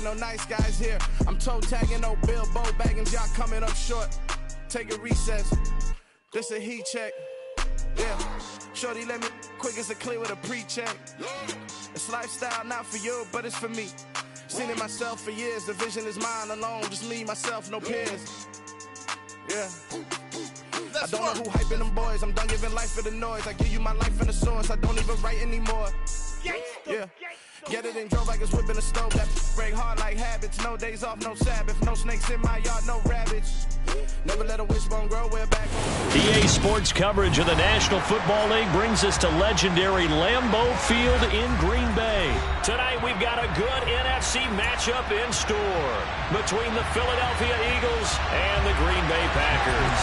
for no nice guys here. I'm toe tagging, no Bilbo Baggins, y'all coming up short. Take a recess. This a heat check. Yeah. Shorty let me quick as a clear with a pre-check. It's lifestyle, not for you, but it's for me. Seen it myself for years. The vision is mine alone. Just me, myself, no peers. Yeah. I don't know who hyping them boys. I'm done giving life for the noise. I give you my life in the source. I don't even write anymore. Yeah. Get it and drove like it's whipping a stove. That break hard like habits. No days off, no Sabbath. No snakes in my yard, no rabbits. Never let a wishbone grow, we're back. EA Sports coverage of the National Football League brings us to legendary Lambeau Field in Green Bay. Tonight we've got a good NFC matchup in store between the Philadelphia Eagles and the Green Bay Packers.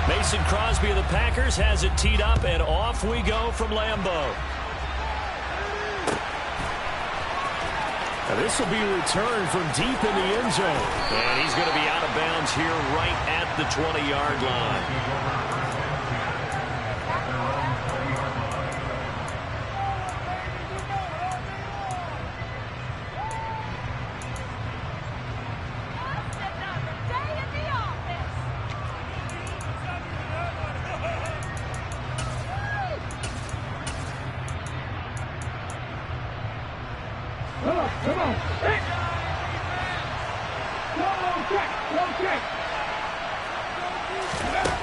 Mason Crosby of the Packers has it teed up, and off we go from Lambeau. Now this will be returned from deep in the end zone. And he's going to be out of bounds here right at the 20-yard line.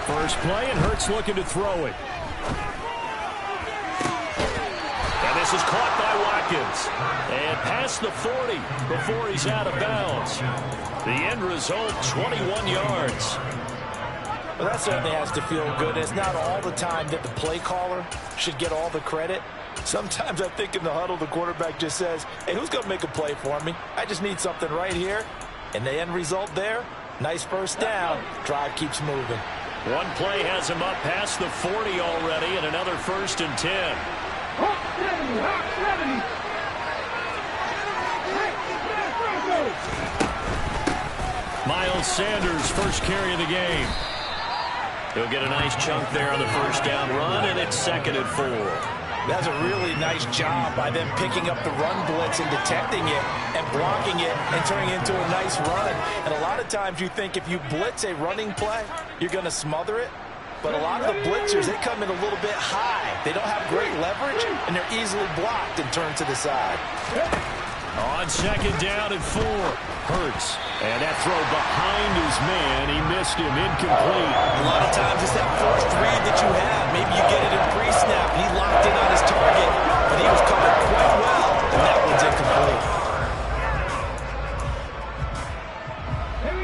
First play, and Hurts looking to throw it. And this is caught by Watkins. And past the 40 before he's out of bounds. The end result, 21 yards. Well, that certainly has to feel good. It's not all the time that the play caller should get all the credit. Sometimes I think in the huddle, the quarterback just says, hey, who's going to make a play for me? I just need something right here. And the end result there, nice first down. Drive keeps moving. One play has him up past the 40 already, and another 1st and 10. Miles Sanders, first carry of the game. He'll get a nice chunk there on the first down run, and it's 2nd and 4. That's a really nice job by them picking up the run blitz and detecting it and blocking it and turning it into a nice run. And a lot of times you think if you blitz a running play, you're going to smother it. But a lot of the blitzers, they come in a little bit high. They don't have great leverage, and they're easily blocked and turned to the side. On 2nd down and 4, Hurts. And that throw behind his man, he missed him, incomplete. A lot of times it's that first read that you have. Maybe you get it in pre-snap, and he locked in on his target, but he was covered quite well, and that one's incomplete.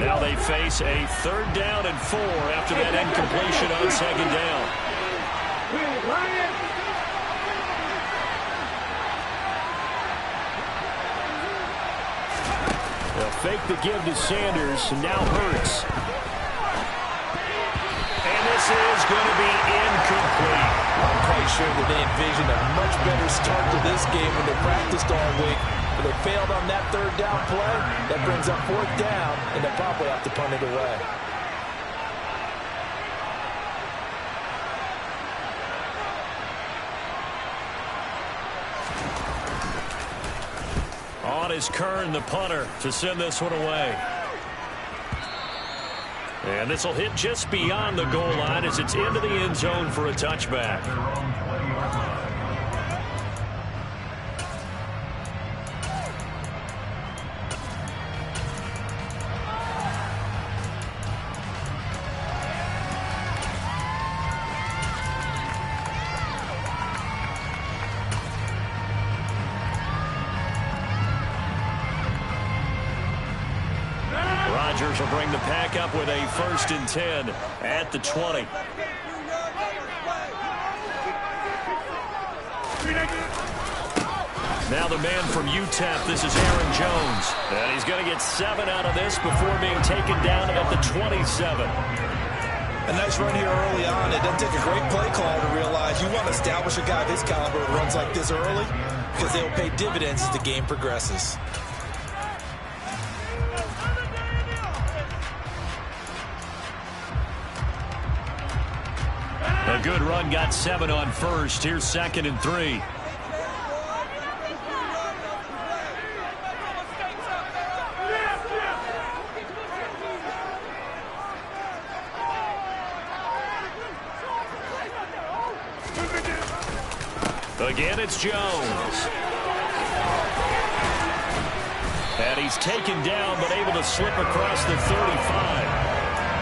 Now they face a 3rd down and 4 after that incompletion on 2nd down. They'll fake the give to Sanders, and now Hurts. And this is going to be incomplete. I'm quite sure that they envisioned a much better start to this game when they practiced all week. But they failed on that 3rd down play. That brings up 4th down, and they'll probably have to punt it away. On is Kern, the punter, to send this one away. And this will hit just beyond the goal line as it's into the end zone for a touchback. Rodgers will bring the pack up with a 1st and 10 at the 20. Now the man from UTEP, this is Aaron Jones. And he's going to get 7 out of this before being taken down at the 27. A nice run here early on. It doesn't take a great play caller to realize you want to establish a guy of this caliber who runs like this early because they'll pay dividends as the game progresses. good run got 7 on first. Here's 2nd and 3. Again, it's Jones. And he's taken down, but able to slip across the 35.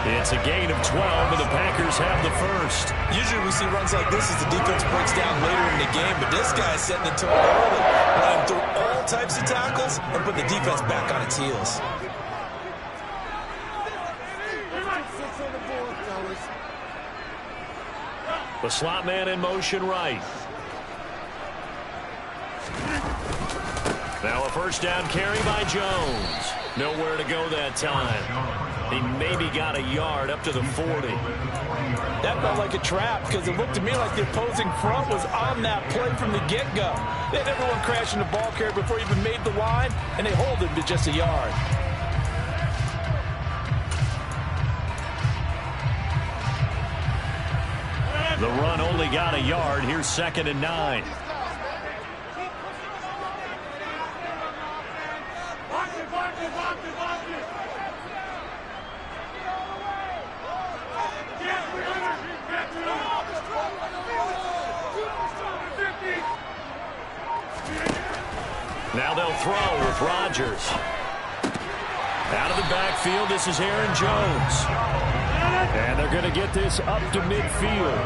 It's a gain of 12, and the Packers have the first. Usually we see runs like this as the defense breaks down later in the game, but this guy's setting the tone early, running through all types of tackles and put the defense back on its heels. The slot man in motion right. Now a first down carry by Jones. Nowhere to go that time. He maybe got a yard up to the 40. That felt like a trap because it looked to me like the opposing front was on that play from the get-go. They had everyone crashing the ball carrier before he even made the line, and they hold him to just a yard. The run only got a yard. Here's 2nd and 9. Now they'll throw with Rodgers. Out of the backfield, this is Aaron Jones. And they're going to get this up to midfield.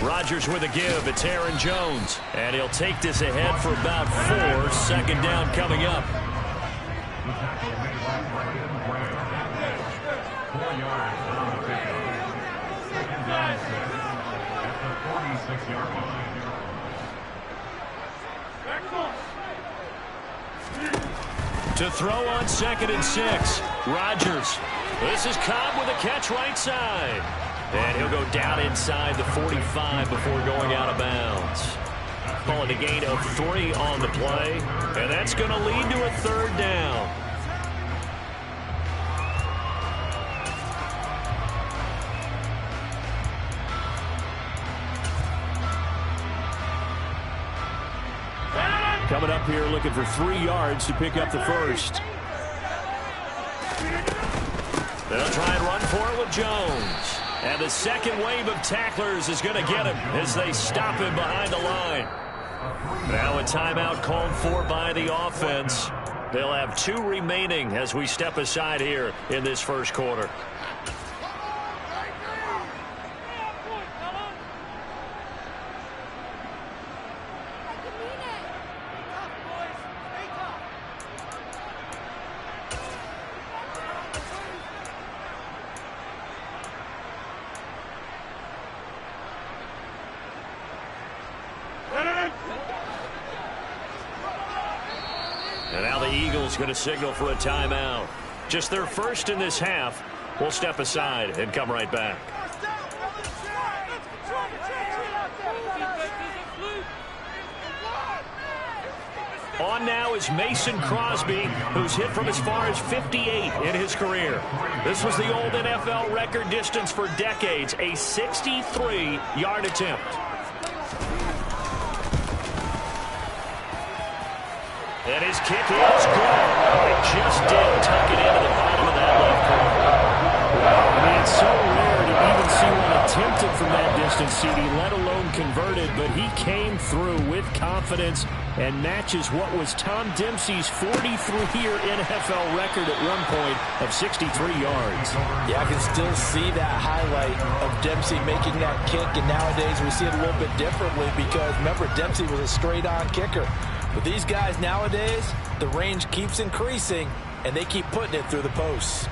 Rodgers with a give. It's Aaron Jones. And he'll take this ahead for about 4. 2nd down coming up. To throw on 2nd and 6. Rodgers. This is Cobb with a catch right side. And he'll go down inside the 45 before going out of bounds. Calling a gain of 3 on the play. And that's going to lead to a 3rd down. Coming up here looking for 3 yards to pick up the first. They'll try and run for it with Jones. And the second wave of tacklers is going to get him as they stop him behind the line. Now a timeout called for by the offense. They'll have 2 remaining as we step aside here in this first quarter. And now the Eagles going to signal for a timeout. Just their first in this half. We'll step aside and come right back. On now is Mason Crosby, who's hit from as far as 58 in his career. This was the old NFL record distance for decades, a 63-yard attempt. And his kick is good. It just did tuck it into the bottom of that left corner. I mean, it's so rare to even see one attempted from that distance, CD, let alone converted. But he came through with confidence and matches what was Tom Dempsey's 43-year NFL record at one point of 63 yards. Yeah, I can still see that highlight of Dempsey making that kick. And nowadays we see it a little bit differently because, remember, Dempsey was a straight-on kicker. But these guys nowadays, the range keeps increasing, and they keep putting it through the posts.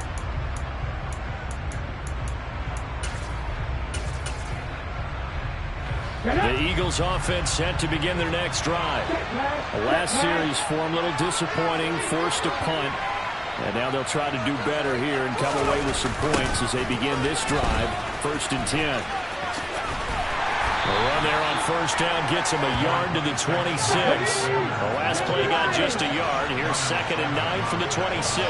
The Eagles offense set to begin their next drive. The last series for them, a little disappointing, forced a punt. And now they'll try to do better here and come away with some points as they begin this drive. 1st and 10. The run Brown there on first down gets him a yard to the 26. The last play got just a yard. Here's 2nd and 9 from the 26.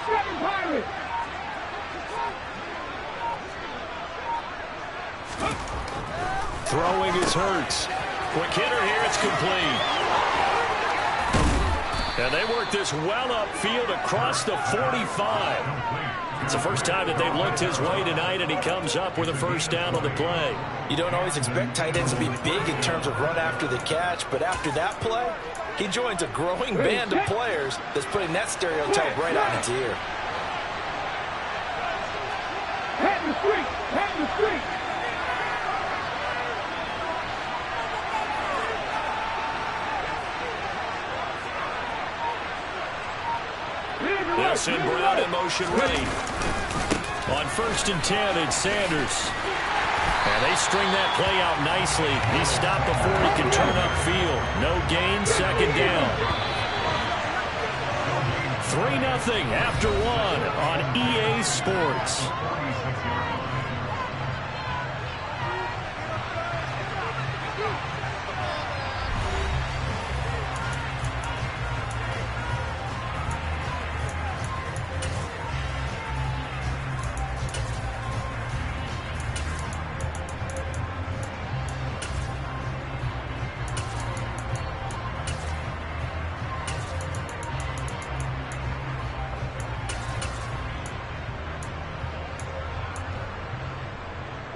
Seven Pirates. Throwing is Hurts. Quick hitter here, it's complete. And they work this well upfield across the 45. It's the first time that they've looked his way tonight, and he comes up with a first down on the play. You don't always expect tight ends to be big in terms of run after the catch, but after that play, he joins a growing band of players that's putting that stereotype right on its ear. Head the street. Head the street. They'll send Brown in motion right. On 1st and 10, it's Sanders. And they string that play out nicely. He stopped before he can turn upfield. No gain, 2nd down. 3-0 after 1 on EA Sports.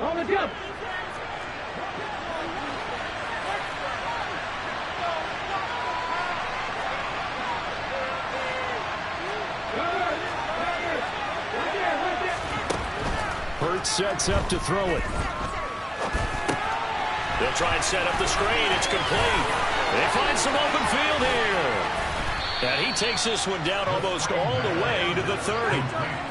On the jump. Hurts sets up to throw it. They'll try and set up the screen. It's complete. They find some open field here. And he takes this one down almost all the way to the 30.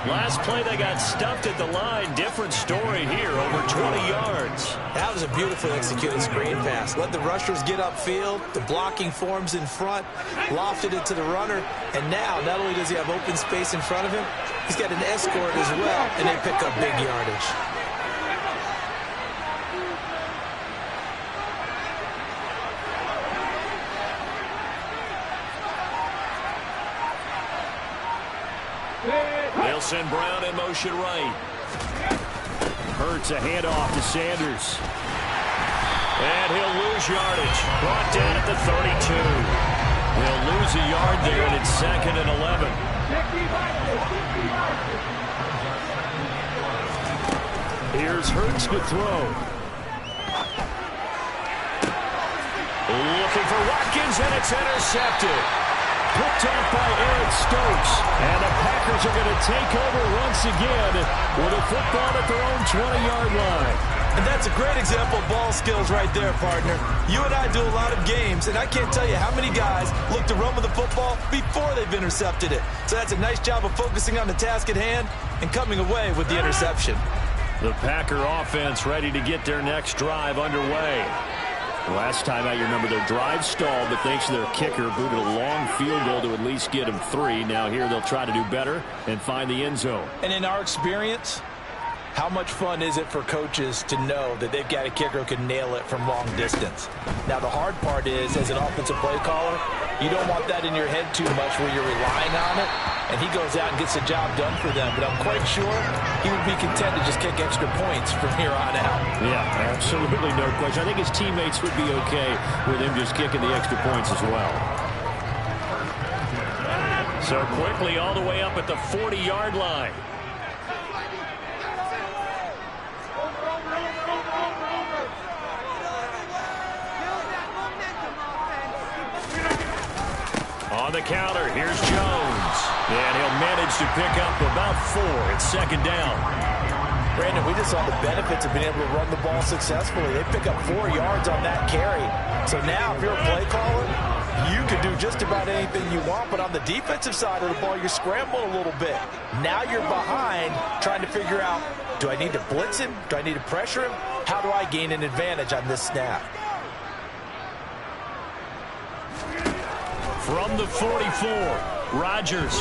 Last play, they got stuffed at the line. Different story here, over 20 yards. That was a beautifully executed screen pass. Let the rushers get upfield. The blocking forms in front. Lofted it to the runner. And now, not only does he have open space in front of him, he's got an escort as well, and they pick up big yardage. They'll send Brown in motion right. Hurts a handoff to Sanders. And he'll lose yardage. Brought down at the 32. He'll lose a yard there, and it's 2nd and 11. Here's Hurts to throw. Looking for Watkins, and it's intercepted. Picked off by Eric Stokes. And the Packers are going to take over once again with a football at their own 20-yard line. And that's a great example of ball skills right there, partner. You and I do a lot of games, and I can't tell you how many guys look to run with the football before they've intercepted it. So that's a nice job of focusing on the task at hand and coming away with the interception. The Packer offense ready to get their next drive underway. Last time out, you remember their drive stalled, but thanks to their kicker, booted a long field goal to at least get them 3. Now here they'll try to do better and find the end zone. And in our experience, how much fun is it for coaches to know that they've got a kicker who can nail it from long distance? Now, the hard part is, as an offensive play caller, you don't want that in your head too much where you're relying on it, and he goes out and gets the job done for them. But I'm quite sure he would be content to just kick extra points from here on out. Yeah, absolutely no question. I think his teammates would be okay with him just kicking the extra points as well. So quickly all the way up at the 40-yard line. On the counter, here's Jones. And he'll manage to pick up about 4. It's 2nd down. Brandon, we just saw the benefits of being able to run the ball successfully. They pick up 4 yards on that carry. So now, if you're a play caller, you can do just about anything you want. But on the defensive side of the ball, you're scrambling a little bit. Now you're behind, trying to figure out, Do I need to blitz him? Do I need to pressure him? How do I gain an advantage on this snap? From the 44, Rodgers.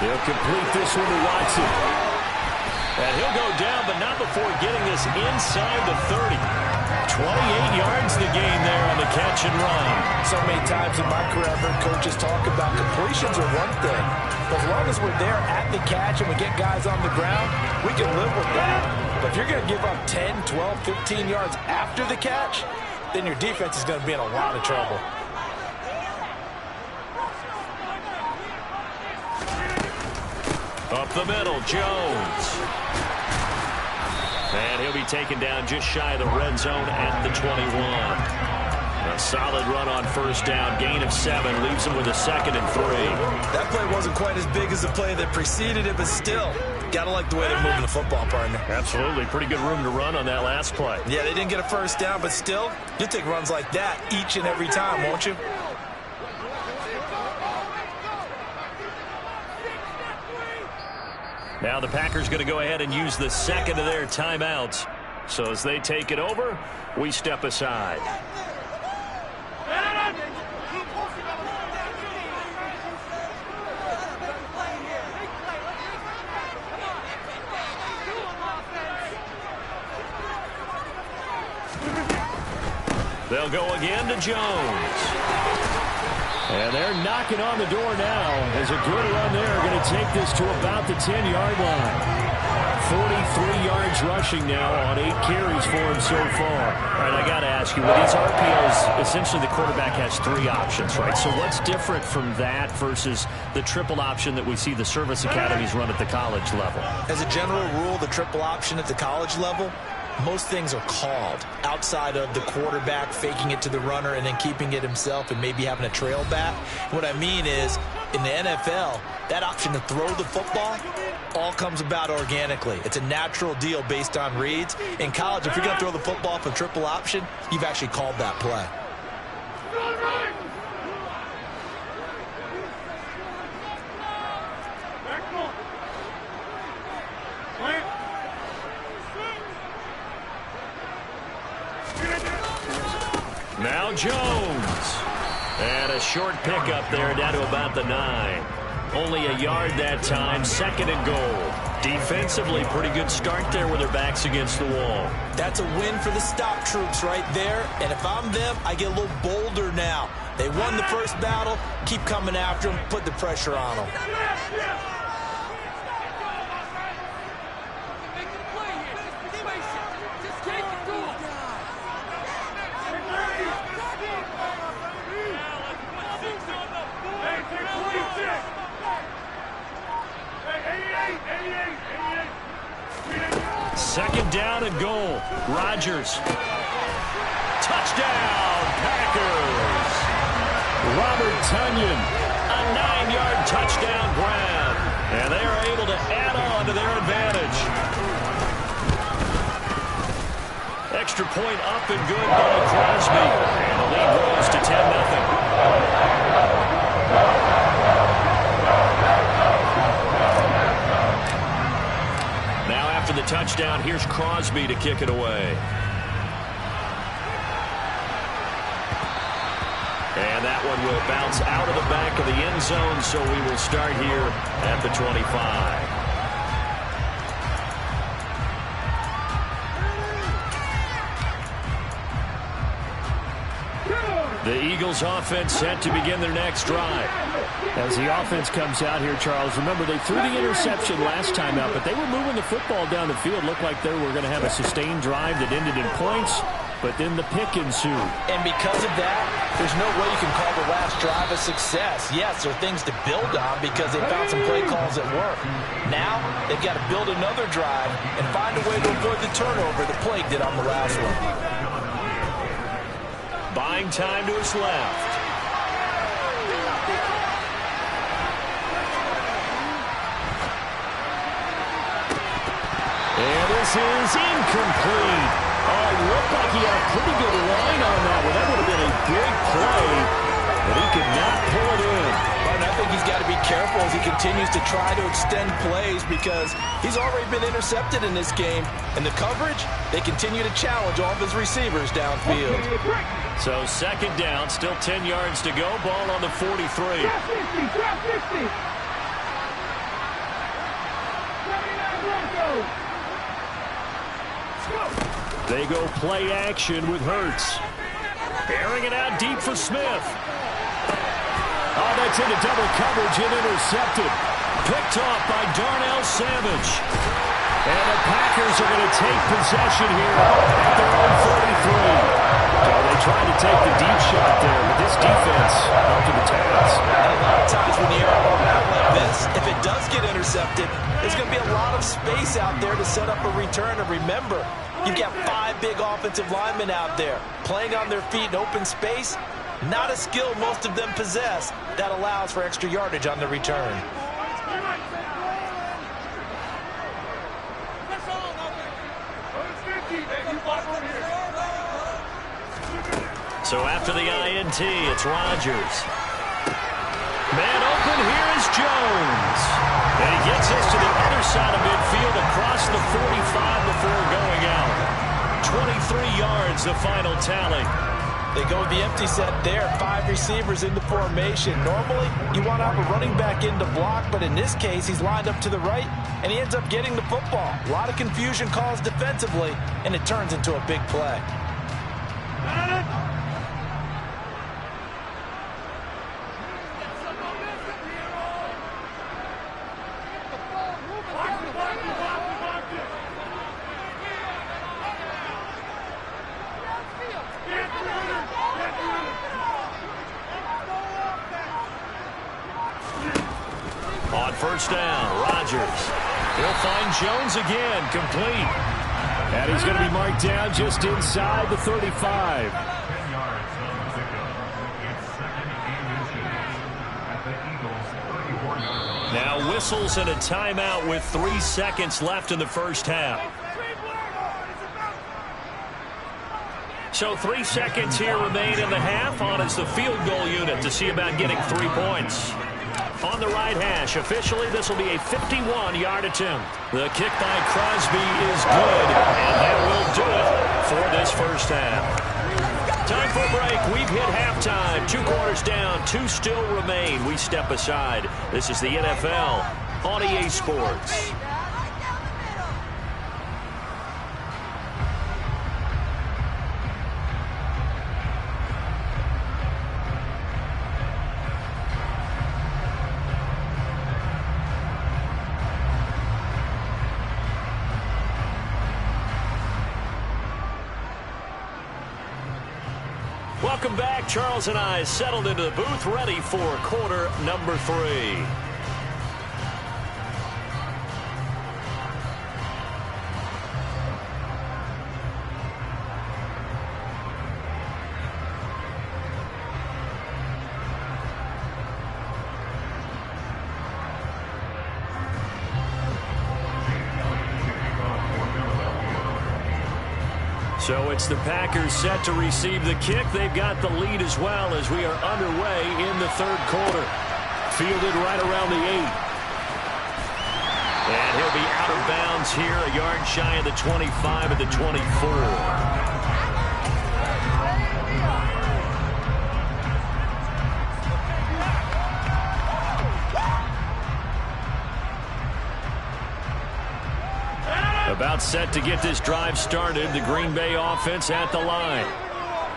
He'll complete this one to Watson. And he'll go down, but not before getting this inside the 30. 28 yards the gain there on the catch and run. So many times in my career, I've heard coaches talk about completions are one thing. But as long as we're there at the catch and we get guys on the ground, we can live with that. But if you're going to give up 10, 12, 15 yards after the catch, then your defense is going to be in a lot of trouble. Up the middle, Jones. And he'll be taken down just shy of the red zone at the 21. A solid run on first down. Gain of 7 leaves him with a 2nd and 3. That play wasn't quite as big as the play that preceded it, but still, gotta like the way they're moving the football, partner. Absolutely. Pretty good room to run on that last play. Yeah, they didn't get a first down, but still, you'll take runs like that each and every time, won't you? Now the Packers going to go ahead and use the second of their timeouts. So as they take it over, we step aside. They'll go again to Jones. And they're knocking on the door now as a good run there. Going to take this to about the 10-yard line. 43 yards rushing now on 8 carries for him so far. All right, I got to ask you, with these RPOs, essentially the quarterback has 3 options, right? So what's different from that versus the triple option that we see the service academies run at the college level? As a general rule, the triple option at the college level, most things are called outside of the quarterback faking it to the runner and then keeping it himself and maybe having a trail back. What I mean is, in the NFL, that option to throw the football all comes about organically. It's a natural deal based on reads. In college, if you're going to throw the football for triple option, you've actually called that play. Now Jones. And a short pickup there down to about the 9. Only a yard that time, 2nd and goal. Defensively, pretty good start there with their backs against the wall. That's a win for the stop troops right there. And if I'm them, I get a little bolder now. They won the first battle. Keep coming after them. Put the pressure on them. Second down and goal. Rodgers. Touchdown, Packers. Robert Tonyan, a 9-yard touchdown grab. And they are able to add on to their advantage. Extra point up and good by Crosby. And the lead grows to 10-0. After the touchdown, here's Crosby to kick it away. And that one will bounce out of the back of the end zone, so we will start here at the 25. The Eagles offense set to begin their next drive. As the offense comes out here, Charles, remember they threw the interception last time out, but they were moving the football down the field. Looked like they were going to have a sustained drive that ended in points, but then the pick ensued. And because of that, there's no way you can call the last drive a success. Yes, there are things to build on because they found some play calls that work. Now, they've got to build another drive and find a way to avoid the turnover the plague did on the last one. Buying time to his left. And this is incomplete. Oh, it looked like he had a pretty good line on that one. That would have been a big play, but he could not pull it in. But I think he's got to be careful as he continues to try to extend plays because he's already been intercepted in this game. And the coverage, they continue to challenge all of his receivers downfield. So second down, still 10 yards to go. Ball on the 43. Drop 50, drop 50. 79 Broncos. They go play action with Hurts. Airing it out deep for Smith. Oh, that's into double coverage and intercepted. Picked off by Darnell Savage. And the Packers are going to take possession here at their own 43. Oh, they tried to take the deep shot there, but this defense up to the task. And a lot of times when you air a ball out like this, if it does get intercepted, there's going to be a lot of space out there to set up a return. And remember, you've got 5 big offensive linemen out there playing on their feet in open space. Not a skill most of them possess that allows for extra yardage on the return. So after the INT, it's Rodgers. Man open, here is Jones. And he gets us to the other side of midfield across the 45 before going out. 23 yards, the final tally. They go with the empty set there, 5 receivers in the formation. Normally, you want to have a running back in to block, but in this case, he's lined up to the right, and he ends up getting the football. A lot of confusion calls defensively, and it turns into a big play. On first down, Rodgers. He'll find Jones again, complete. And he's going to be marked down just inside the 35. Now whistles and a timeout with 3 seconds left in the first half. So 3 seconds here remain in the half. On is the field goal unit to see about getting 3 points. On the right hash, officially this will be a 51-yard attempt. The kick by Crosby is good, and that will do it for this first half. Time for a break. We've hit halftime. 2 quarters down, 2 still remain. We step aside. This is the NFL on EA Sports. Welcome back. Charles and I settled into the booth, ready for quarter number 3. So it's the Packers set to receive the kick. They've got the lead as well as we are underway in the 3rd quarter. Fielded right around the 8. And he'll be out of bounds here, a yard shy of the 25 at the 24. About set to get this drive started. The Green Bay offense at the line.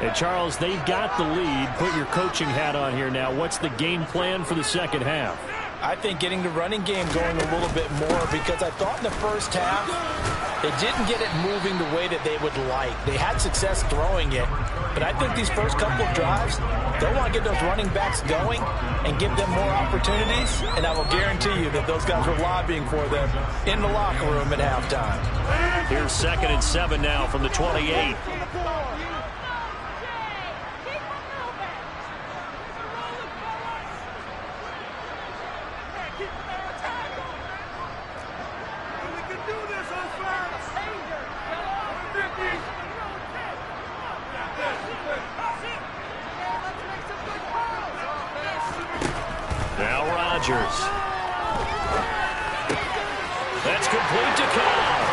And Charles, they've got the lead. Put your coaching hat on here now. What's the game plan for the second half? I think getting the running game going a little bit more, because I thought in the first half they didn't get it moving the way that they would like. They had success throwing it, but I think these first couple of drives, they'll want to get those running backs going and give them more opportunities, and I will guarantee you that those guys were lobbying for them in the locker room at halftime. Here's 2nd and 7 now from the 28. Now Rodgers. That's complete to Cobb.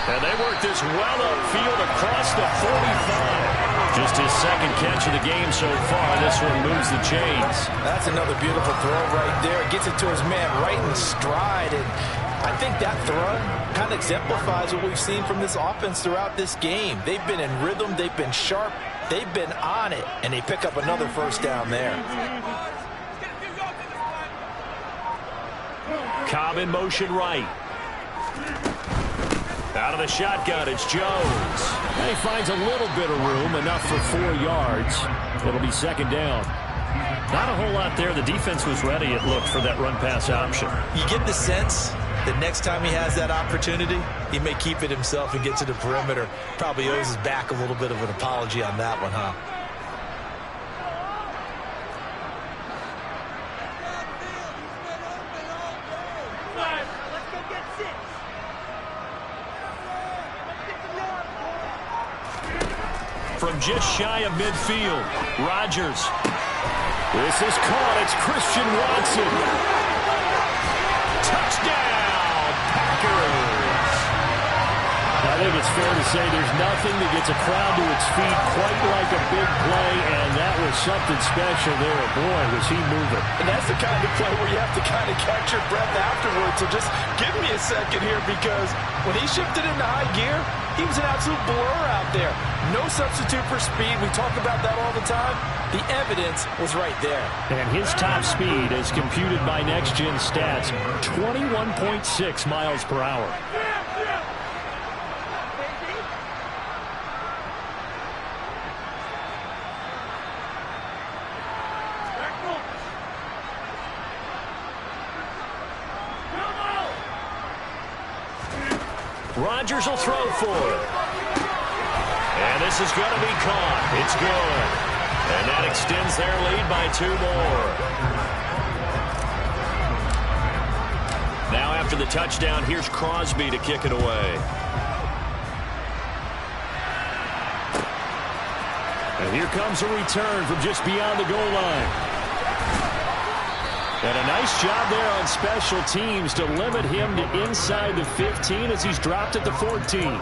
And they work this well upfield across the 45. Just his second catch of the game so far. This one moves the chains. That's another beautiful throw right there. Gets it to his man right in stride. And I think that throw kind of exemplifies what we've seen from this offense throughout this game. They've been in rhythm. They've been sharp. They've been on it. And they pick up another first down there. Cobb in motion right. Out of the shotgun, it's Jones. And he finds a little bit of room, enough for 4 yards. It'll be second down. Not a whole lot there. The defense was ready, it looked, for that run-pass option. You get the sense that next time he has that opportunity, he may keep it himself and get to the perimeter. Probably owes his back a little bit of an apology on that one, huh? From just shy of midfield, Rodgers. This is caught. It's Christian Watson. Touchdown, Packers. I think it's fair to say there's nothing that gets a crowd to its feet quite like a big play, and that was something special there. Boy, was he moving. And that's the kind of play where you have to kind of catch your breath afterwards. So just give me a second here, because when he shifted into high gear, he was an absolute blur out there. No substitute for speed. We talk about that all the time. The evidence was right there. And his top speed, as computed by Next Gen Stats, 21.6 miles per hour. Rodgers will throw for it. And this is going to be caught. It's good. And that extends their lead by 2 more. Now after the touchdown, here's Crosby to kick it away. And here comes a return from just beyond the goal line. And a nice job there on special teams to limit him to inside the 15 as he's dropped at the 14.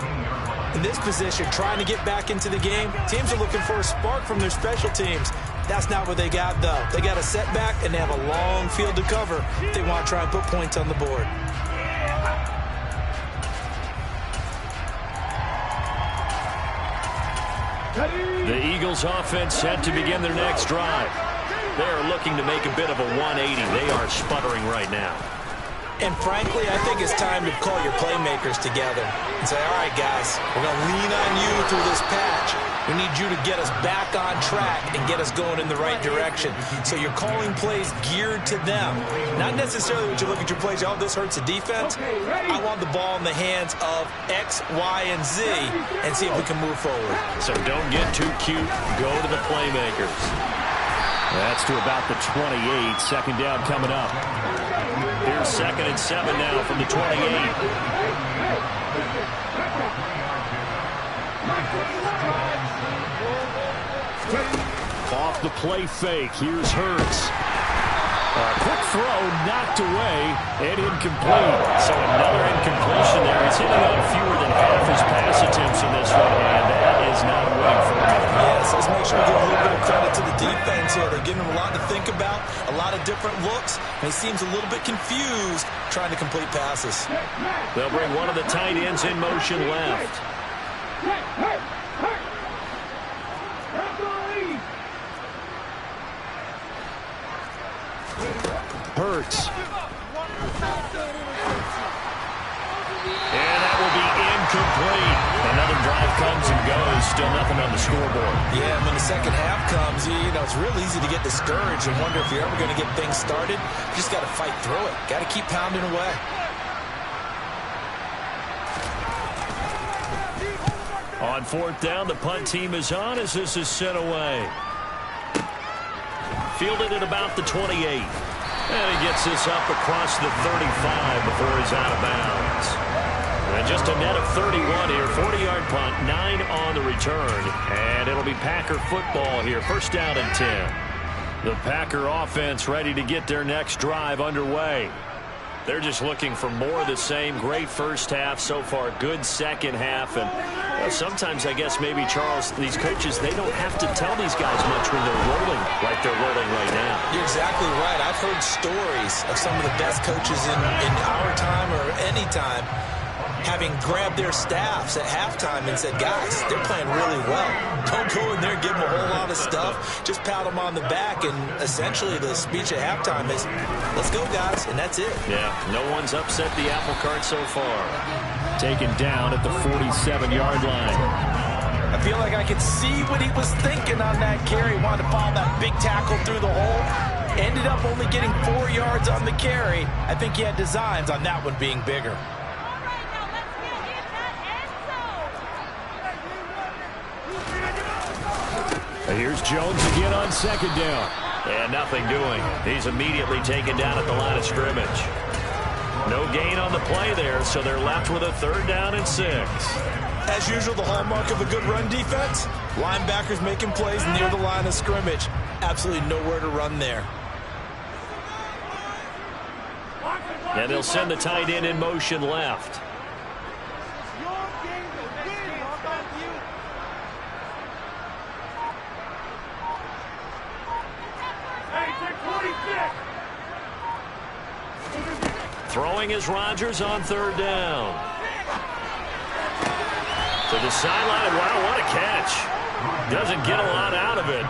In this position, trying to get back into the game, teams are looking for a spark from their special teams. That's not what they got, though. They got a setback, and they have a long field to cover if they want to try and put points on the board. The Eagles offense set to begin their next drive. They're looking to make a bit of a 180. They are sputtering right now. And frankly, I think it's time to call your playmakers together and say, all right, guys, we're going to lean on you through this patch. We need you to get us back on track and get us going in the right direction. So you're calling plays geared to them. Not necessarily when you look at your plays, oh, this hurts the defense. I want the ball in the hands of X, Y, and Z and see if we can move forward. So don't get too cute. Go to the playmakers. That's to about the 28. Second down coming up. Here's 2nd and 7 now from the 28. Off the play fake. Here's Hurts. Quick throw, knocked away, and incomplete. So another incompletion there. He's hitting on fewer than half his pass attempts in this one, and that is not a winning formula. Yes, let's make sure we give a little bit of credit to the defense here. They're giving him a lot to think about, a lot of different looks, and he seems a little bit confused trying to complete passes. They'll bring one of the tight ends in motion left. Hurts. And that will be incomplete. Another drive comes and goes. Still nothing on the scoreboard. Yeah, and when the second half comes, you know, it's real easy to get discouraged and wonder if you're ever going to get things started. You just got to fight through it. Got to keep pounding away. On 4th down, the punt team is on as this is sent away. Fielded at about the 28. And he gets this up across the 35 before he's out of bounds. And just a net of 31 here. 40-yard punt, 9 on the return. And it'll be Packer football here. First down and 10. The Packer offense ready to get their next drive underway. They're just looking for more of the same. Great first half so far. Good second half. And sometimes, I guess, maybe, Charles, these coaches, they don't have to tell these guys much when they're rolling like they're rolling right now. You're exactly right. I've heard stories of some of the best coaches in our time or any time having grabbed their staffs at halftime and said, guys, they're playing really well. Don't go in there and give them a whole lot of stuff. Just pat them on the back. And essentially the speech at halftime is, let's go, guys. And that's it. Yeah, no one's upset the apple cart so far. Taken down at the 47-yard line. I feel like I could see what he was thinking on that carry. Wanted to follow that big tackle through the hole. Ended up only getting 4 yards on the carry. I think he had designs on that one being bigger. Here's Jones again on second down. And nothing doing. He's immediately taken down at the line of scrimmage. No gain on the play there, so they're left with a 3rd down and 6. As usual, the hallmark of a good run defense, linebackers making plays near the line of scrimmage. Absolutely nowhere to run there. And they'll send the tight end in motion left. Throwing is Rodgers on 3rd down. To the sideline. Wow, what a catch. Doesn't get a lot out of it,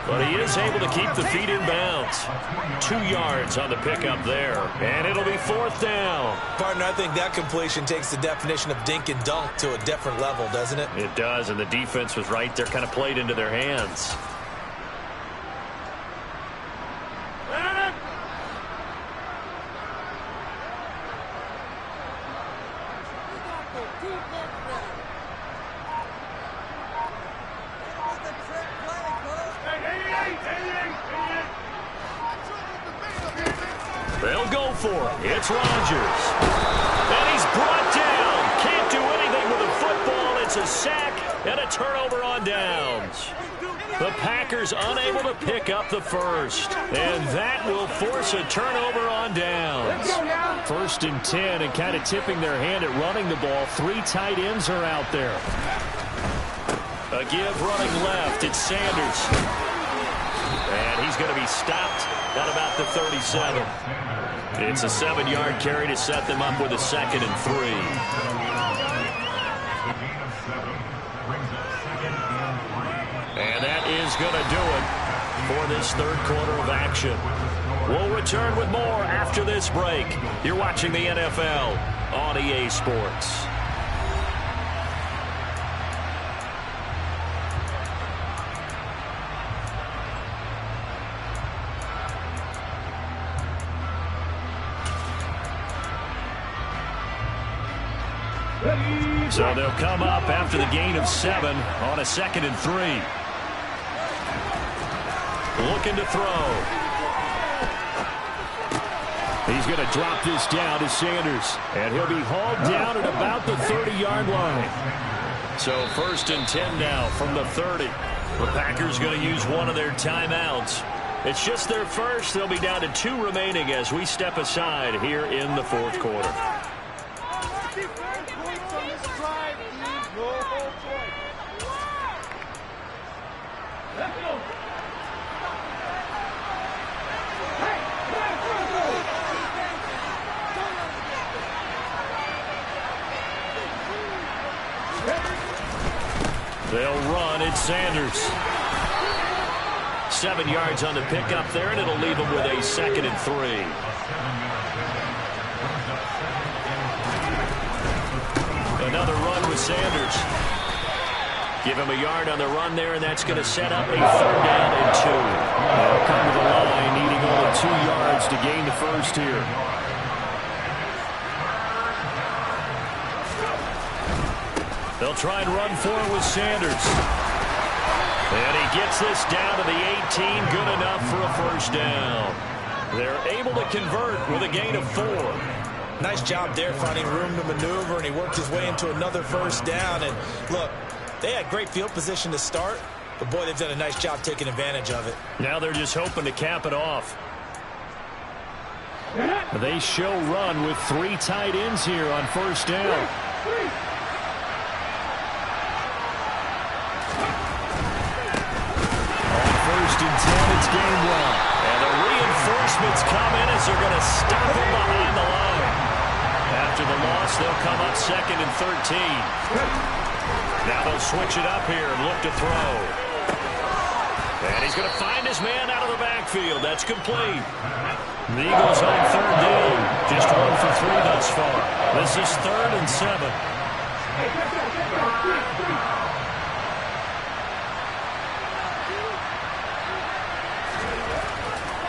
but he is able to keep the feet in bounds. 2 yards on the pickup there, and it'll be 4th down. Partner, I think that completion takes the definition of dink and dunk to a different level, doesn't it? It does, and the defense was right there, kind of played into their hands. They'll go for it. It's Rodgers. And he's brought down. Can't do anything with the football. It's a sack and a turnover on downs. The Packers unable to pick up the first. And that will force a turnover on downs. 1st and 10, and kind of tipping their hand at running the ball. 3 tight ends are out there. A give running left. It's Sanders. And he's going to be stopped at about the 37. It's a 7-yard carry to set them up with a 2nd and 3. And that is going to do it for this 3rd quarter of action. We'll return with more after this break. You're watching the NFL on EA Sports. So they'll come up after the gain of 7 on a 2nd and 3. Looking to throw. He's going to drop this down to Sanders. And he'll be hauled down at about the 30-yard line. So 1st and 10 now from the 30. The Packers going to use one of their timeouts. It's just their first. They'll be down to 2 remaining as we step aside here in the 4th quarter. They'll run. It's Sanders. 7 yards on the pickup there, and it'll leave them with a 2nd and 3. Another run with Sanders. Give him a yard on the run there, and that's going to set up a 3rd down and 2. They'll come to the line, needing only 2 yards to gain the first here. They'll try and run for it with Sanders. And he gets this down to the 18. Good enough for a 1st down. They're able to convert with a gain of 4. Nice job there finding room to maneuver, and he worked his way into another 1st down. And look, they had great field position to start. But, boy, they've done a nice job taking advantage of it. Now they're just hoping to cap it off. They show run with 3 tight ends here on first down. First and 10, it's game 1. And the reinforcements come in as they're going to stop him behind the line. After the loss, they'll come up 2nd and 13. Now they'll switch it up here and look to throw. And he's going to find his man out of the backfield. That's complete. The Eagles on 3rd down. Just 1 for 3 thus far. This is 3rd and 7.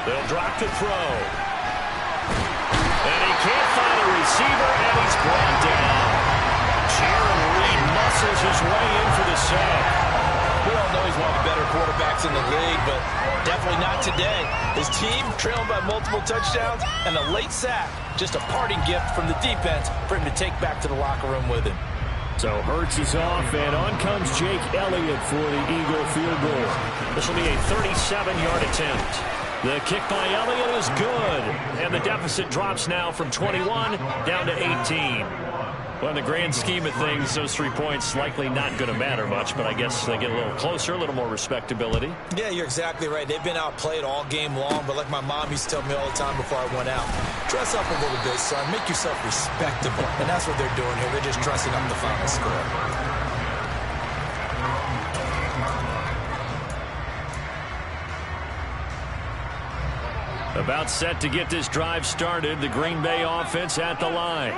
They'll drop to throw. And he can't find a receiver, and he's brought down. Jaron Reed muscles his way in for the sack. We all know he's one of the better quarterbacks in the league, but definitely not today. His team trailing by multiple touchdowns, and a late sack. Just a parting gift from the defense for him to take back to the locker room with him. So Hurts is off, and on comes Jake Elliott for the Eagle field goal. This will be a 37-yard attempt. The kick by Elliott is good, and the deficit drops now from 21 down to 18. Well, in the grand scheme of things, those 3 points likely not going to matter much, but I guess they get a little closer, a little more respectability. Yeah, you're exactly right. They've been outplayed all game long, but like my mom used to tell me all the time before I went out, dress up a little bit, son. Make yourself respectable. And that's what they're doing here. They're just dressing up the final score. About set to get this drive started, the Green Bay offense at the line.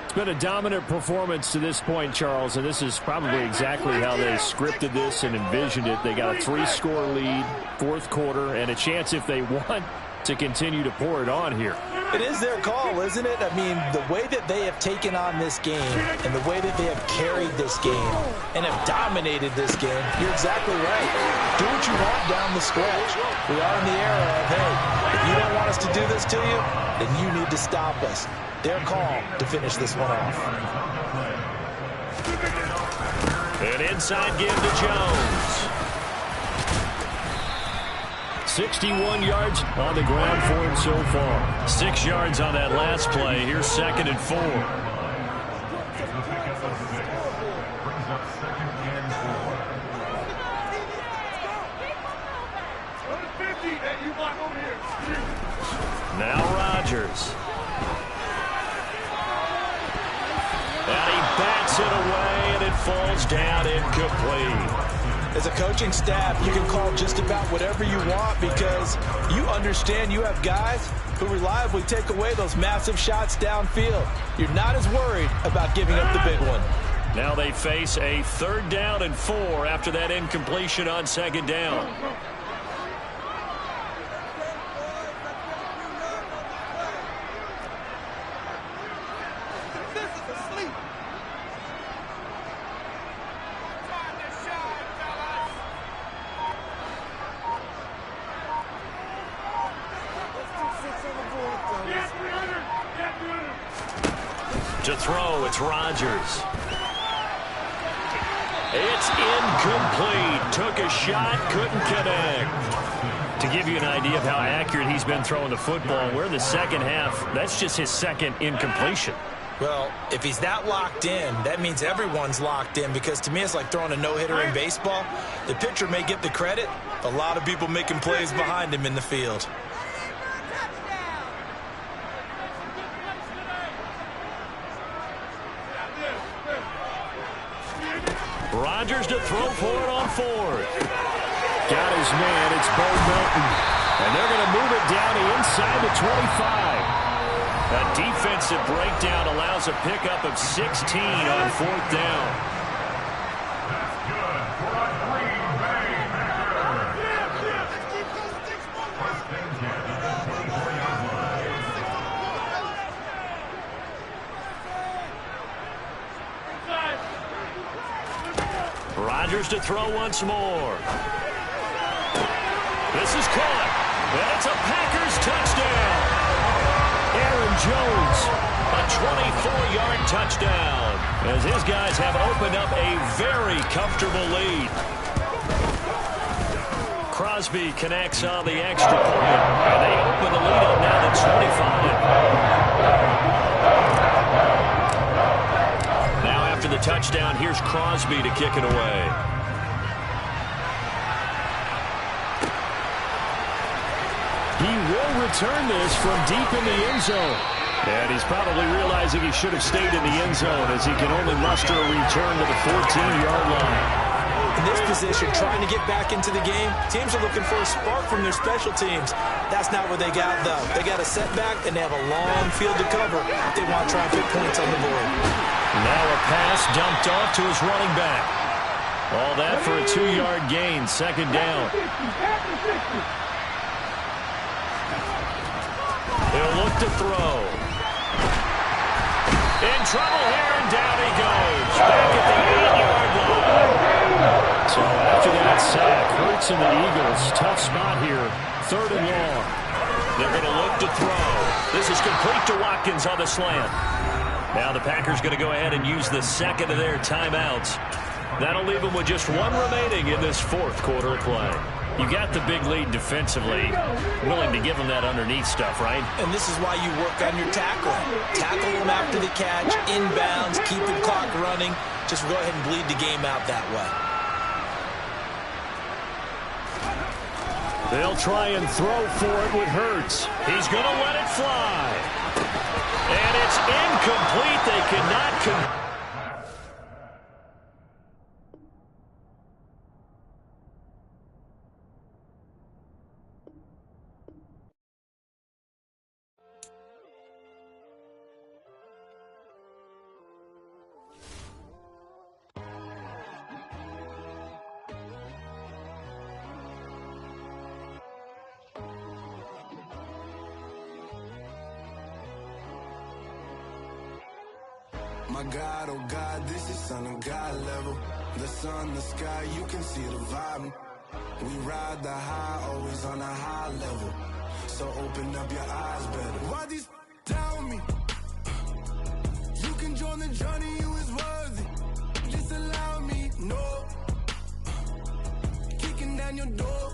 It's been a dominant performance to this point, Charles, and this is probably exactly how they scripted this and envisioned it. They got a 3-score lead, 4th quarter, and a chance if they want to continue to pour it on here. It is their call, isn't it? I mean, the way that they have taken on this game and the way that they have carried this game and have dominated this game, you're exactly right. Do what you want down the stretch. We are in the era of, hey, if you don't want us to do this to you, then you need to stop us. Their call to finish this one off. An inside give to Jones. 61 yards on the ground for him so far. 6 yards on that last play. Here's 2nd and 4. Now Rodgers. And he bats it away, and it falls down incomplete. As a coaching staff, you can call just about whatever you want because you understand you have guys who reliably take away those massive shots downfield. You're not as worried about giving up the big one. Now they face a 3rd down and 4 after that incompletion on 2nd down. To throw, it's Rodgers. It's incomplete. Took a shot, couldn't connect. To give you an idea of how accurate he's been throwing the football, we're in the 2nd half. That's just his 2nd incompletion. Well, if he's that locked in, that means everyone's locked in because to me it's like throwing a no-hitter in baseball. The pitcher may get the credit, but a lot of people making plays behind him in the field. Rodgers to throw for it on 4th. Got his man. It's Bo Melton. And they're going to move it down to inside the 25. A defensive breakdown allows a pickup of 16 on 4th down. Rodgers to throw once more. This is caught. And it's a Packers touchdown. Aaron Jones, a 24-yard touchdown, as his guys have opened up a very comfortable lead. Crosby connects on the extra point, and they open the lead up now to 25. Now after the touchdown, here's Crosby to kick it away. He will return this from deep in the end zone. And he's probably realizing he should have stayed in the end zone as he can only muster a return to the 14-yard line. In this position, trying to get back into the game, teams are looking for a spark from their special teams. That's not what they got, though. They got a setback, and they have a long field to cover if they want to try and put points on the board. Now a pass dumped off to his running back. All that for a 2-yard gain, second down. He'll look to throw. In trouble here, and down he goes. Back at the 8-yard line. So after that sack, Hurts and the Eagles, tough spot here. 3rd and long. They're going to look to throw. This is complete to Watkins on the slant. Now the Packers going to go ahead and use the second of their timeouts. That'll leave them with just one remaining in this 4th quarter of play. You got the big lead defensively, willing to give them that underneath stuff, right? And this is why you work on your tackling. Tackle them after the catch, inbounds, keep the clock running. Just go ahead and bleed the game out that way. They'll try and throw for it with Hurts. He's going to let it fly. And it's incomplete. They cannot My God, oh God, this is Son of God level. The sun, the sky, you can see the vibe. We ride the high, always on a high level. So open up your eyes better. Why these tell me? You can join the journey, you is worthy. Just allow me, no. Kicking down your door.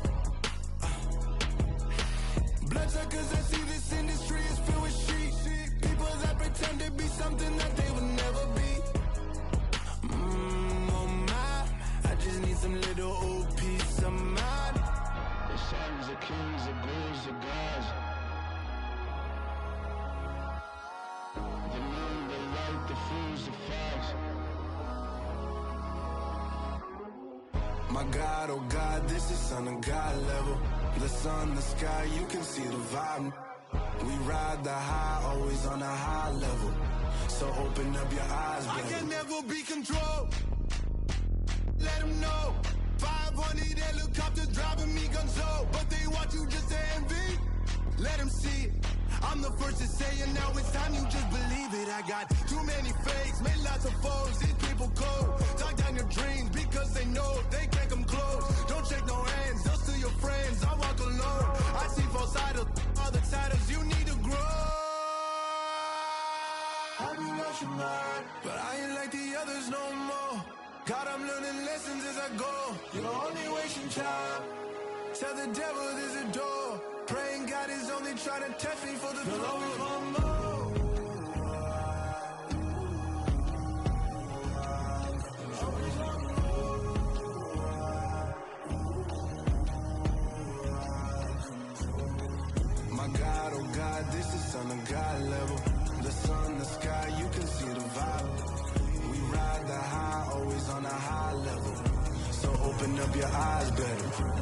Bloodsuckers, I see this industry is filled with sheep. People that pretend to be something that they would never be. Oh my, I just need some little old peace of mind. The sons of kings, the ghouls, the gods. The moon, the light, the fools, the facts. My God, oh God, this is Son of God level. The sun, the sky, you can see the vibe. We ride the high, always on a high level. So open up your eyes, baby. I can never be controlled. Let them know. 500 helicopters driving me gonzo. But they want you just to envy. Let them see it. I'm the first to say it, now it's time you just believe it. I got too many fakes, made lots of foes. These people cold. Talk down your dreams because they know they can't come close. Don't shake no hands, just to your friends. I walk alone. I see false idols, other titles. You need to grow. Have you lost your mind? But I ain't like the others no more. God, I'm learning lessons as I go. You're only wasting time. Tell the devil there's a door. Praying God is only trying to test me for the glory. My God, oh God, this is Son of God level. The sun, the sky, you can see the vibe. We ride the high, always on a high level. So open up your eyes better.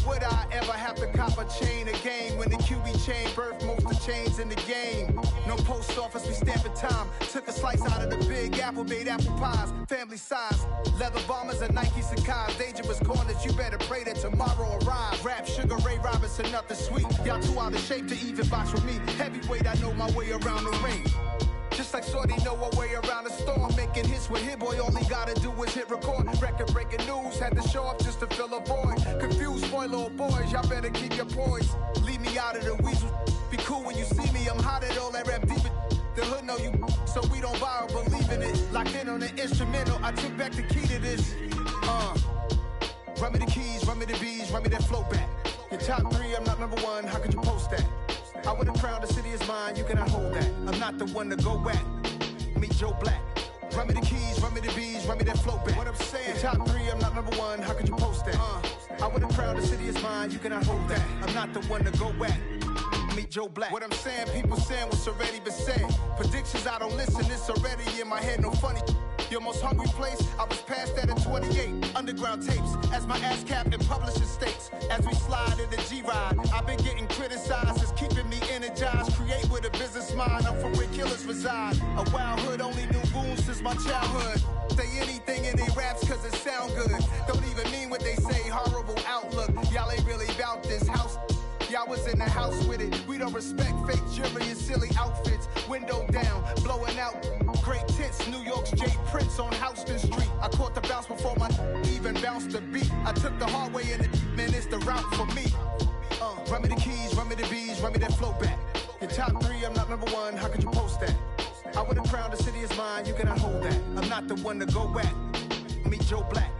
Would I ever have to cop a chain again when the QB chain birth most of chains in the game? No post office, we stamping time. Took a slice out of the big apple, made apple pies. Family size, leather bombers and Nike Sacai's. Dangerous corners, you better pray that tomorrow arrives. Rap, Sugar Ray Robinson, nothing sweet. Y'all too out of shape to even box with me. Heavyweight, I know my way around the ring. Just like Shorty know her way around the storm. Making hits with Hit Boy, all he gotta do is hit record. Record breaking news, had to show up just to fill a void. Confused, spoiled little boys, y'all better keep your poise. Leave me out of the weasel. Be cool when you see me, I'm hot at all that rap deep. The hood know you, so we don't borrow, believe in it. Locked in on the instrumental, I took back the key to this. Run me the keys, run me the bees, run me that flow back. Your top 3, I'm not number 1, how could you post that? I would have crowned the city is mine, you cannot hold that. I'm not the one to go at. Meet Joe Black. Run me the keys, run me the bees, run me that flow back. What I'm saying, your top 3, I'm not number 1, how could you post that? I would have crowned the city is mine, you cannot hold that. I'm not the one to go at. Meet Joe Black. What I'm saying, people saying what's already been said. Predictions, I don't listen, it's already in my head, no funny. Your most hungry place, I was past that at 28. Underground tapes, as my ass cap in publishing states. As we slide in the G-Ride, I've been getting criticized, it's keeping me energized. Create with a business mind, I'm from where killers reside. A wild hood, only knew goons since my childhood. Say anything in they raps cause it sound good. Don't even mean what they say, horrible outlook. Y'all ain't really about this house. Y'all was in the house with it. We don't respect fake jewelry and silly outfits. Window down, blowing out great tits. New York's J. Prince on Houston Street. I caught the bounce before my even bounced the beat. I took the hard way in it, man, it's the route for me. Run me the keys, run me the bees, run me that flow back. Your top 3, I'm not number 1, how could you post that? I would have crowned the city is mine, you cannot hold that. I'm not the one to go at. Meet Joe Black.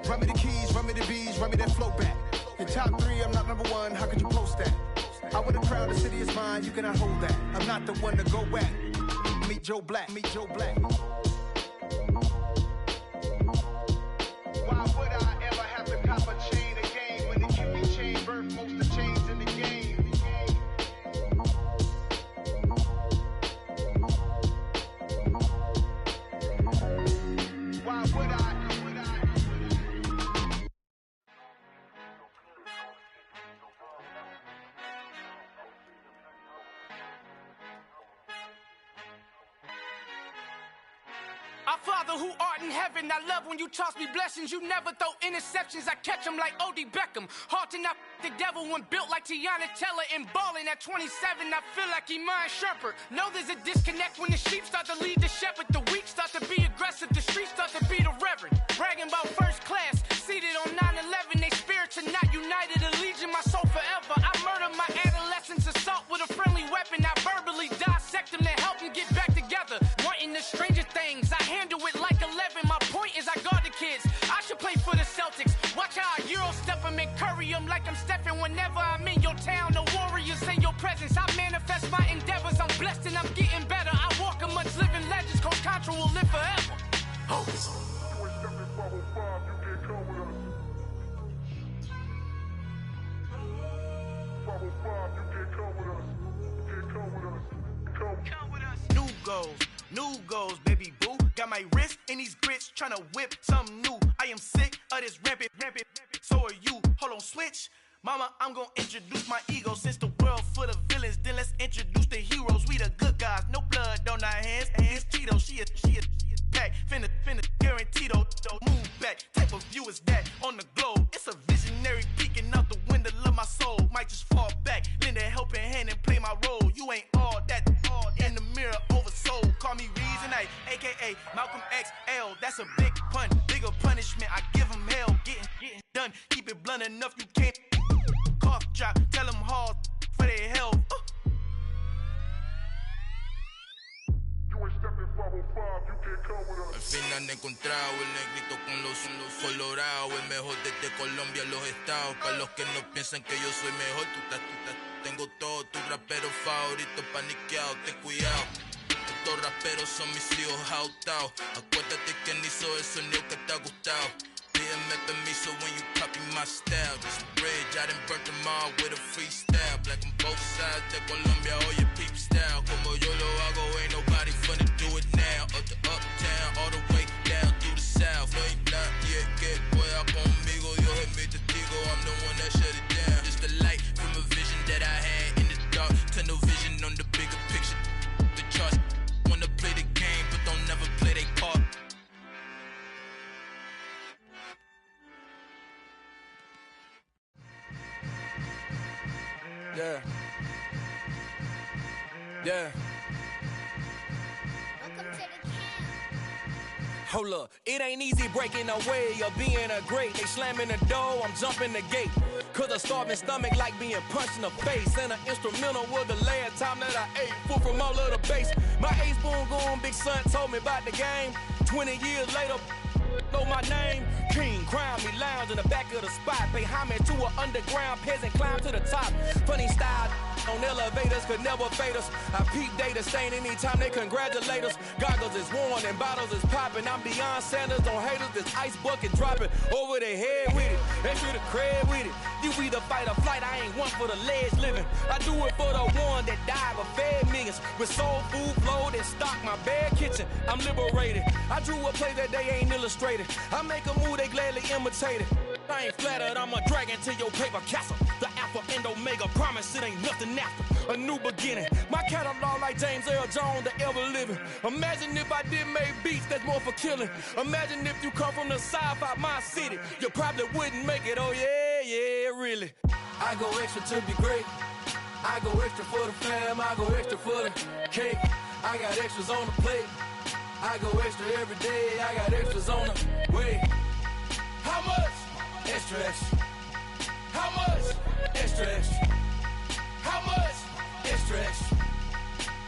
Run me the keys, run me the bees, run me that flow back. Your top 3, I'm not number 1, how could you post that? I would have crowned the city is mine, you cannot hold that. I'm not the one to go at. Meet Joe Black, meet Joe Black. Why would I ever have to cop a chain again when the QB chain birth most of the chains in the game? Why would I? Our Father who art in heaven, I love when you toss me blessings. You never throw interceptions, I catch them like O.D. Beckham. Hard to knock the devil when built like Tiana Teller. And balling at 27, I feel like Iman Shumpert. Know there's a disconnect when the sheep start to lead the shepherd. The weak start to be aggressive, the streets start to be the reverend. Bragging about first class, seated on 9/11. They spirits are not united, a legion, my soul forever. I murder my adolescence, assault with a friendly weapon. I verbally dissect them to help them get back together. Wanting the stranger things, I handle it like 11. My point is I guard the kids. I should play for the Celtics. Watch how I Euro step them and curry them like I'm Stephen. Whenever I'm in your town, the Warriors in your presence. I manifest my endeavors. I'm blessed and I'm getting better. I walk amongst living legends. Coach Contra will live forever. Oh. New goals, baby boo. Got my wrist in these grits, tryna whip something new. I am sick of this rampant. So are you. Hold on, switch. Mama, I'm gonna introduce my ego. Since the world full of villains, then let's introduce the heroes. We the good guys, no blood on our hands. Hands Cheeto, she a pack. Finna, guaranteed, move back. Type of view is that on the globe? It's a visionary peeking out the window of my soul. Might just fall back, lend a helping hand and play my role. You ain't all that in the mirror oversold. Call me Reason A, aka Malcolm XL. That's a big pun, bigger punishment. I give him hell, getting done. Keep it blunt enough, you can't cough drop. Tell them hard for their health. Al fin han encontrado el negrito con los colorados, el mejor desde Colombia a los estados. Para los que no piensan que yo soy mejor, tengo todos tus raperos favoritos paniqueados, ten cuidado. Estos raperos son mis hijos adoptados. Acuérdate quién hizo el sonido que te ha gustado. Pídeme permiso when you copy my style. Just a bridge, I done burnt them all with a freestyle. Black on both sides de Colombia, oye peep style. Como yo lo hago, ain't nobody finna do it now. Up to uptown, all the way down through the south. No ain't not yet, que pueda conmigo. Dios es mi testigo, I'm the one that shut it down. Just a light from a vision that I had in the dark. Tunnel vision on the bigger picture. The Yeah. Hold up, it ain't easy breaking away or being a great. They slamming the door, I'm jumping the gate. Cause a starving stomach like being punched in the face. And an instrumental was the last time that I ate. Full from all of the bass. My ace boom going, big son told me about the game. 20 years later, know my name. King, crown me, lounge in the back of the spot. Pay homage to an underground peasant, climb to the top. Funny style on elevators could never fade us. I peep data stain anytime they congratulate us. Goggles is worn and bottles is popping. I'm beyond Sanders on haters, this ice bucket dropping over their head with it. Extra the cred with it. You either fight or flight, I ain't one for the ledge living. I do it for the one that died but fed millions. With soul food flowed and stocked my bare kitchen. I'm liberated. I drew a play that they ain't illustrated. I make a move, they gladly imitate it. I ain't flattered, I'm a dragon to your paper castle. The Alpha and Omega, promise it ain't nothing after. A new beginning. My catalog like James Earl Jones, the ever living. Imagine if I did make beats that's more for killing. Imagine if you come from the sci-fi, my city. You probably wouldn't make it, oh yeah, really. I go extra to be great. I go extra for the fam, I go extra for the cake. I got extras on the plate. I go extra every day, I got extras on the way. How much? Extra, extra. How much? Extra, extra. How much? Extra, extra.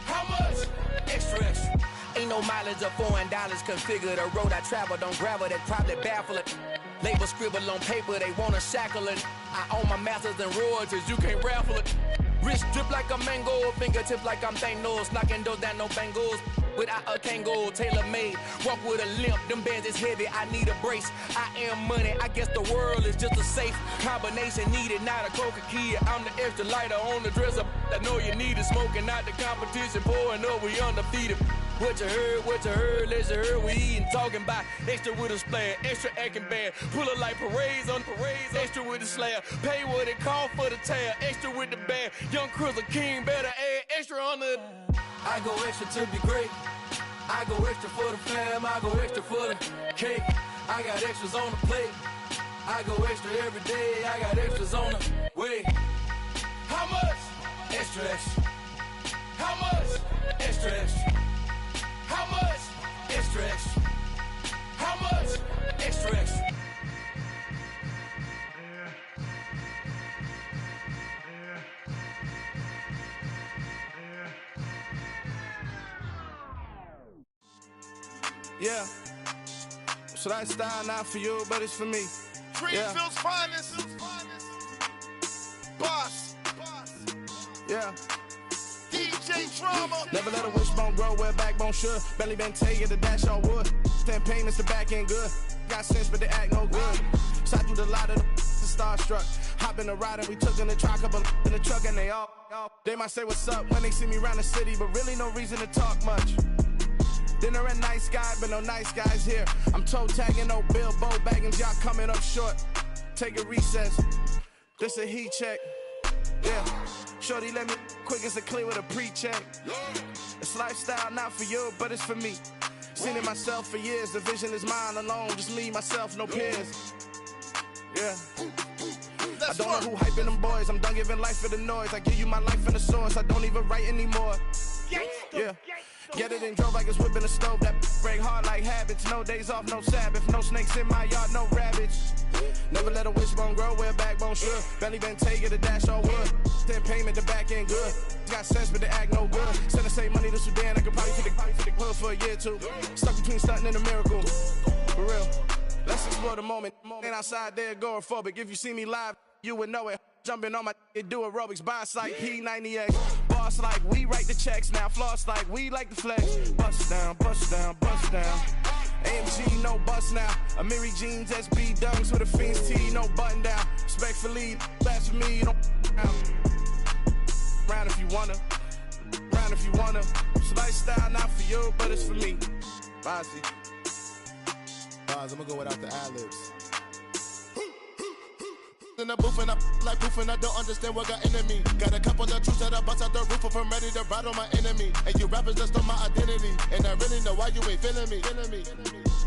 How much? Extra, extra. Ain't no mileage of $4 configure the road I travel. Don't gravel, that probably baffle it. Label scribble on paper, they wanna shackle it. I own my masters and royalties, you can't raffle it. Wrist drip like a mango, fingertips like I'm Thanos, knocking those down, no bangles. Without a Kango, tailor-made, walk with a limp, them bands is heavy, I need a brace. I am money, I guess the world is just a safe combination needed, not a coca key. I'm the extra lighter on the dresser, I know you need it, smoking out the competition, pouring up, we undefeated. What you heard, let's you heard, we eatin', talking about extra with a splash, extra acting bad, pull it like parades on parades, extra with the slab, pay what it cost for the tab, extra with the bag, young Cruiser King, better add extra on the... I go extra to be great. I go extra for the fam, I go extra for the cake. I got extras on the plate. I go extra every day, I got extras on the way. How much? Extra, extra. How much? Extra, extra. How much? Extra, extra. How much? Extra, extra. Yeah, so that style not for you, but it's for me. Greenfield's finest. Boss. Yeah. DJ Drama. Never let a wishbone grow where a backbone should. Belly been taking the dash on wood. 10 payments, the back end good. Got sense, but they act no good. Shot through the lot of the starstruck. Hop in the ride and we took in the truck up in the truck and they all. They might say what's up when they see me around the city, but really no reason to talk much. Dinner at nice guy, but no nice guys here. I'm toe tagging, no Bilbo bagging, y'all coming up short. Take a recess. This a heat check. Yeah. Shorty let me quick as a clear with a pre-check. It's lifestyle not for you, but it's for me. Seen it myself for years. The vision is mine alone. Just me, myself, no peers. Yeah. I don't know who hyping them boys. I'm done giving life for the noise. I give you my life in the source. I don't even write anymore. Yeah. Get it and drove like it's whipping a stove. That break hard like habits. No days off, no Sabbath. No snakes in my yard, no rabbits. Never let a wishbone grow where a backbone should. Belly been taking the dash all wood. 10 payment, the back end good. Got sense, but they act no good. Send the same money to Sudan. I could probably take the hood for a year or two. Stuck between stunting and a miracle. For real. Let's explore the moment. Ain't outside there agoraphobic. If you see me live, you would know it. Jumping on my do aerobics, boss like P90X. Boss like we write the checks now. Floss like we like the flex. Bust down, bust down, bust down. AMG, no bust now. Amiri jeans, SB dunks with a Fiends T, no button down. Respectfully, that's for me, you don't round if you wanna. Round if you wanna. It's lifestyle not for you, but it's for me. Bossy. I'm gonna go without the ad-libs. In the booth and I like proof and I don't understand what got into me. Got a couple of troops that I bust out the roof if I'm ready to ride on my enemy. And you rappers just on my identity. And I really know why you ain't feeling me.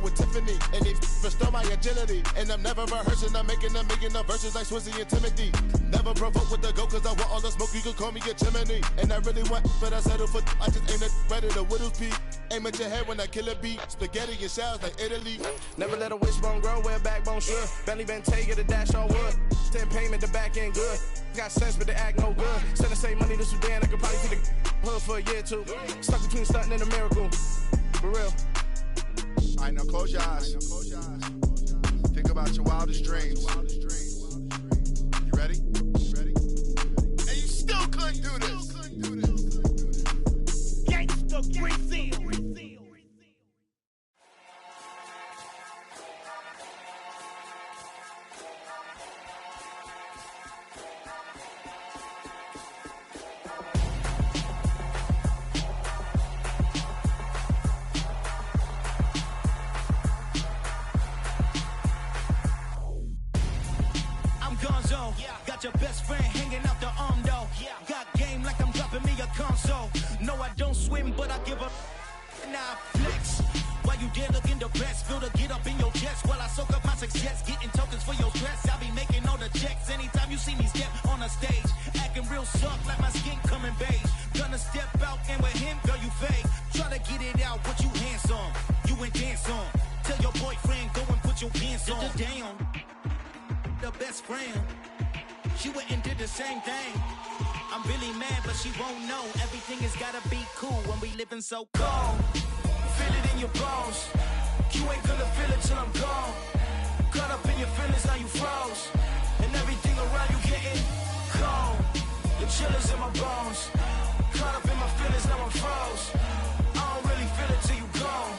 with Tiffany. And they restore my agility. And I'm never rehearsing, I'm making the verses like Swizzy and Timothy. Never provoke with the go, cause I want all the smoke, you can call me a chimney. And I really want, but I settle for, I just aim at better the widow's peak. Aim at your head when I kill a beat. Spaghetti and shells like Italy. Never let a wishbone grow where a backbone should. Bentley Bentayga, the dash all wood. 10 payment, the back end good. Got sense, but they act no good. Send the same money to Sudan, I could probably see the hood for a year or two. Stuck between stunting and a miracle. For real. Alright, now close your eyes. Think about your wildest dreams. You ready? And you still couldn't do this. Gangsta Brazil. Got your best friend hanging out the arm though. Got game like I'm dropping me a console. No, I don't swim, but I give a nah flex. While you there looking depressed, feel the get up in your chest while I soak up my success, getting tokens for your stress. I be making all the checks anytime you see me step on a stage, acting real suck like my skin coming beige. Gonna step out and with him, girl, you fake. Try to get it out, but you handsome. You ain't dance on. Tell your boyfriend go and put your pants on. Down. The best friend. She went and did the same thing. I'm really mad, but she won't know. Everything has gotta be cool when we living so cold. Feel it in your bones. You ain't gonna feel it till I'm gone. Caught up in your feelings, now you froze. And everything around you getting cold. The chill is in my bones. Caught up in my feelings, now I'm froze. I don't really feel it till you gone.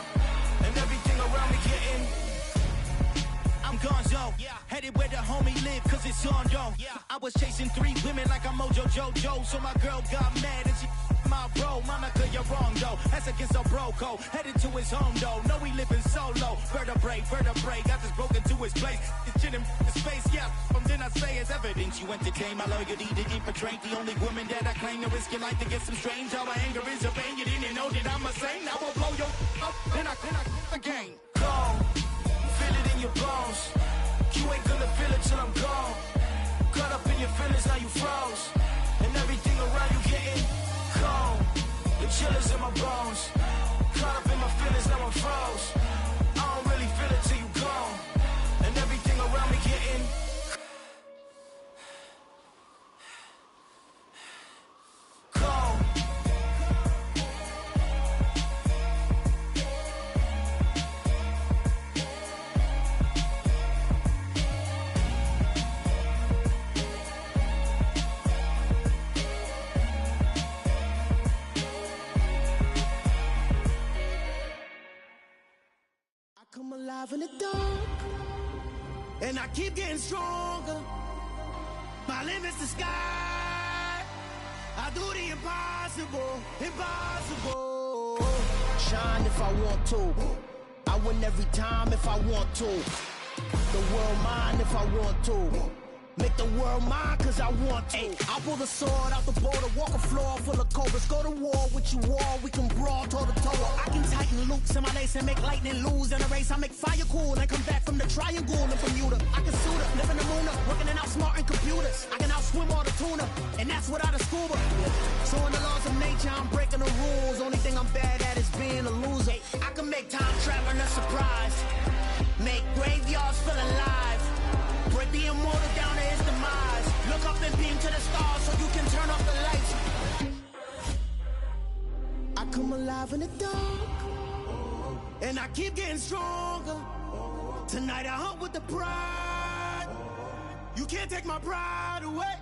And everything around me getting I'm gonzo, headed where the homie live, cause it's on though. I was chasing 3 women like I'm Mojo Jojo, so my girl got mad and she my bro. Monica, you're wrong though, that's against a bro code. Headed to his home though, no we living solo. Vertebrae, got this broken to his place. It's shit in his face, from then I say it's evidence. You entertain my loyalty to infiltrate. The only woman that I claim to risk your life to get some strange. All my anger is a pain, you didn't know that I'm a saint. Now I'll blow your up, then I again. Go. Feel it in your bones. You ain't gonna feel it till I'm gone. Caught up in your feelings, now you froze. And everything around you getting cold. The chill is in my bones. Caught up in my feelings, now I'm froze. I don't really feel it till you gone. And everything around me getting cold. Come alive in the dark, and I keep getting stronger. My limit's the sky. I do the impossible, impossible. Shine if I want to. I win every time if I want to. The world mine if I want to. Make the world mine cause I want to. I pull the sword out the border, walk a floor full of cobras. Go to war with you all, we can brawl toe to toe. I can tighten loops in my lace and make lightning lose in a race. I make fire cool and come back from the triangle in Bermuda. I can suit up, live in the moon up, working and outsmarting computers. I can outswim all the tuna, and that's without a scuba. So in the laws of nature, I'm breaking the rules. Only thing I'm bad at is being a loser. I can make time traveling a surprise. Make graveyards feel alive. Break the immortal down to his demise. Look up and beam to the stars so you can turn off the lights. I come alive in the dark, and I keep getting stronger. Tonight I hunt with the pride. You can't take my pride away.